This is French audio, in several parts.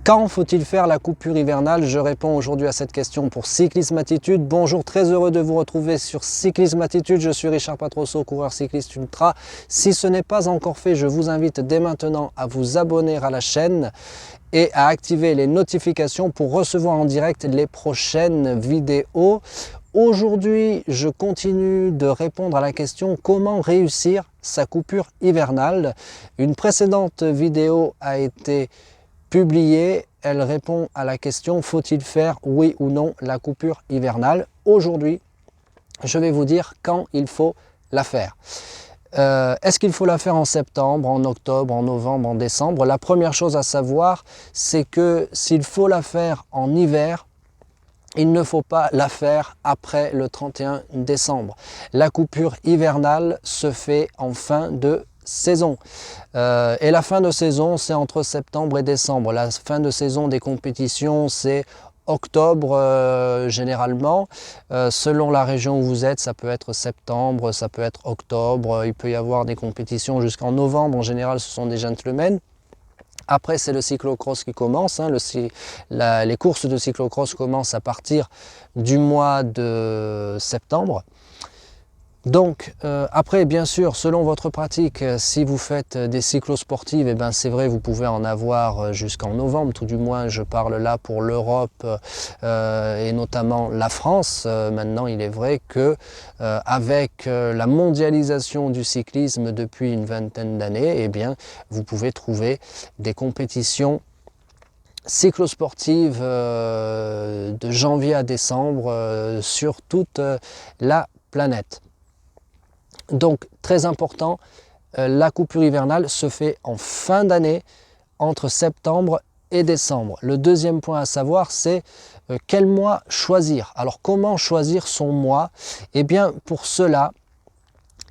Quand faut-il faire la coupure hivernale? Je réponds aujourd'hui à cette question pour Cyclisme Attitude. Bonjour, très heureux de vous retrouver sur Cyclisme Attitude. Je suis Richard Patrosso, coureur cycliste ultra. Si ce n'est pas encore fait, je vous invite dès maintenant à vous abonner à la chaîne et à activer les notifications pour recevoir en direct les prochaines vidéos. Aujourd'hui, je continue de répondre à la question comment réussir sa coupure hivernale. Une précédente vidéo a été publiée, elle répond à la question faut-il faire oui ou non la coupure hivernale. Aujourd'hui, je vais vous dire quand il faut la faire. Est-ce qu'il faut la faire en septembre, en octobre, en novembre, en décembre? La première chose à savoir, c'est que s'il faut la faire en hiver, il ne faut pas la faire après le 31 décembre. La coupure hivernale se fait en fin de saison. Et la fin de saison, c'est entre septembre et décembre. La fin de saison des compétitions, c'est octobre généralement. Selon la région où vous êtes, ça peut être septembre, ça peut être octobre. Il peut y avoir des compétitions jusqu'en novembre. En général, ce sont des gentlemen. Après, c'est le cyclocross qui commence. Les courses de cyclocross commencent à partir du mois de septembre. Donc, après, bien sûr, selon votre pratique, si vous faites des cyclosportives, eh ben, c'est vrai, vous pouvez en avoir jusqu'en novembre. Tout du moins, je parle là pour l'Europe et notamment la France. Maintenant, il est vrai que avec la mondialisation du cyclisme depuis une vingtaine d'années, eh bien, vous pouvez trouver des compétitions cyclosportives de janvier à décembre sur toute la planète. Donc, très important, la coupure hivernale se fait en fin d'année, entre septembre et décembre. Le deuxième point à savoir, c'est quel mois choisir. Alors, comment choisir son mois? Eh bien, pour cela,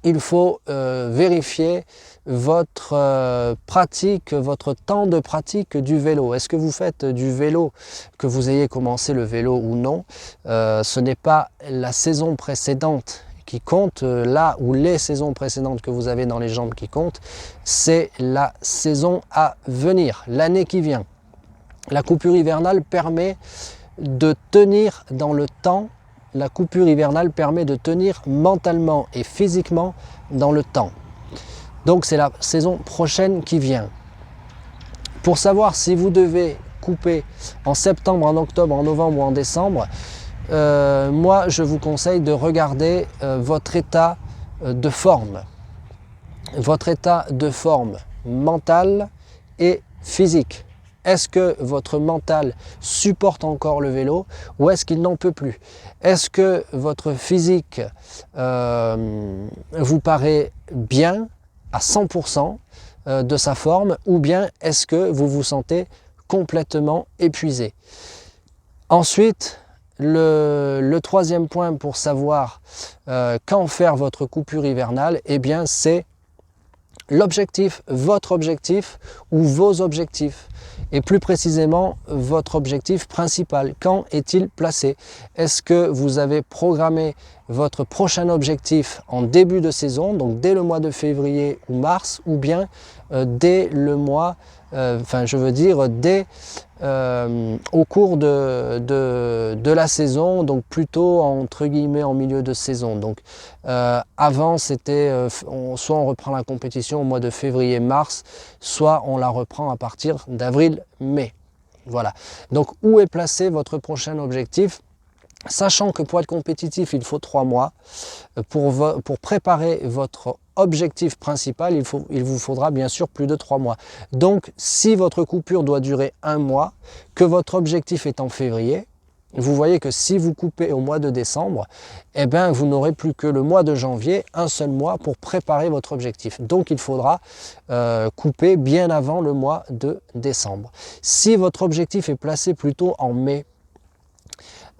il faut vérifier votre pratique, votre temps de pratique du vélo. Est-ce que vous faites du vélo, que vous ayez commencé le vélo ou non? Ce n'est pas la saison précédente qui compte, là où les saisons précédentes que vous avez dans les jambes qui comptent, c'est la saison à venir, l'année qui vient. La coupure hivernale permet de tenir dans le temps, la coupure hivernale permet de tenir mentalement et physiquement dans le temps. Donc c'est la saison prochaine qui vient. Pour savoir si vous devez couper en septembre, en octobre, en novembre ou en décembre, moi je vous conseille de regarder votre état de forme. Votre état de forme mentale et physique. Est-ce que votre mental supporte encore le vélo ou est-ce qu'il n'en peut plus? Est-ce que votre physique vous paraît bien à 100% de sa forme ou bien est-ce que vous vous sentez complètement épuisé? Ensuite, le troisième point pour savoir quand faire votre coupure hivernale, eh bien c'est l'objectif, votre objectif ou vos objectifs. Et plus précisément, votre objectif principal. Quand est-il placé? Est-ce que vous avez programmé votre prochain objectif en début de saison, donc dès le mois de février ou mars, ou bien dès le mois, au cours de la saison, donc plutôt entre guillemets en milieu de saison. Donc avant c'était soit on reprend la compétition au mois de février-mars, soit on la reprend à partir d'avril-mai. Voilà. Donc où est placé votre prochain objectif? Sachant que pour être compétitif, il faut 3 mois. Pour préparer votre objectif principal, il vous faudra bien sûr plus de 3 mois. Donc, si votre coupure doit durer 1 mois, que votre objectif est en février, vous voyez que si vous coupez au mois de décembre, eh bien, vous n'aurez plus que le mois de janvier, un seul mois pour préparer votre objectif. Donc, il faudra couper bien avant le mois de décembre. Si votre objectif est placé plutôt en mai,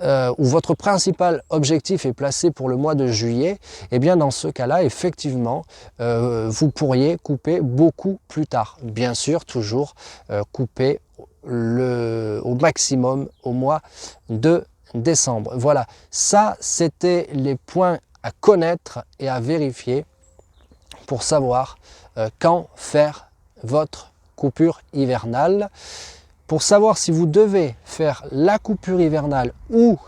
où votre principal objectif est placé pour le mois de juillet, et bien dans ce cas-là, effectivement, vous pourriez couper beaucoup plus tard. Bien sûr, toujours couper au maximum au mois de décembre. Voilà, ça c'était les points à connaître et à vérifier pour savoir quand faire votre coupure hivernale. Pour savoir si vous devez faire la coupure hivernale ou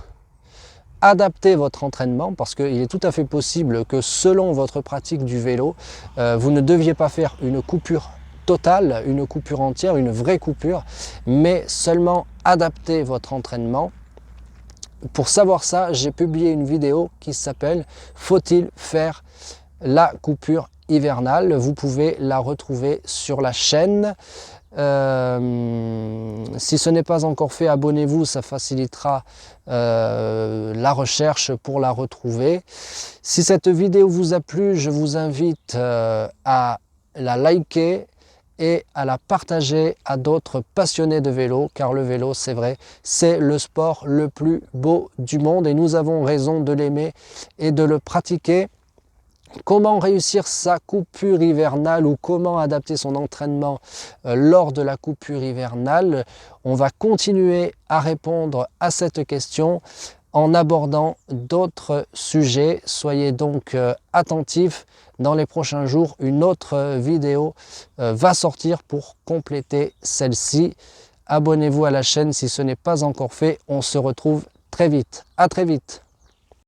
adapter votre entraînement, parce qu'il est tout à fait possible que selon votre pratique du vélo, vous ne deviez pas faire une coupure totale, une coupure entière, une vraie coupure, mais seulement adapter votre entraînement. Pour savoir ça, j'ai publié une vidéo qui s'appelle « Faut-il faire la coupure hivernale ?» Vous pouvez la retrouver sur la chaîne. Si ce n'est pas encore fait, abonnez-vous, ça facilitera la recherche pour la retrouver. Si cette vidéo vous a plu, je vous invite à la liker et à la partager à d'autres passionnés de vélo, car le vélo, c'est vrai, c'est le sport le plus beau du monde et nous avons raison de l'aimer et de le pratiquer. Comment réussir sa coupure hivernale ou comment adapter son entraînement lors de la coupure hivernale? On va continuer à répondre à cette question en abordant d'autres sujets. Soyez donc attentifs. Dans les prochains jours, une autre vidéo va sortir pour compléter celle-ci. Abonnez-vous à la chaîne si ce n'est pas encore fait. On se retrouve très vite. À très vite.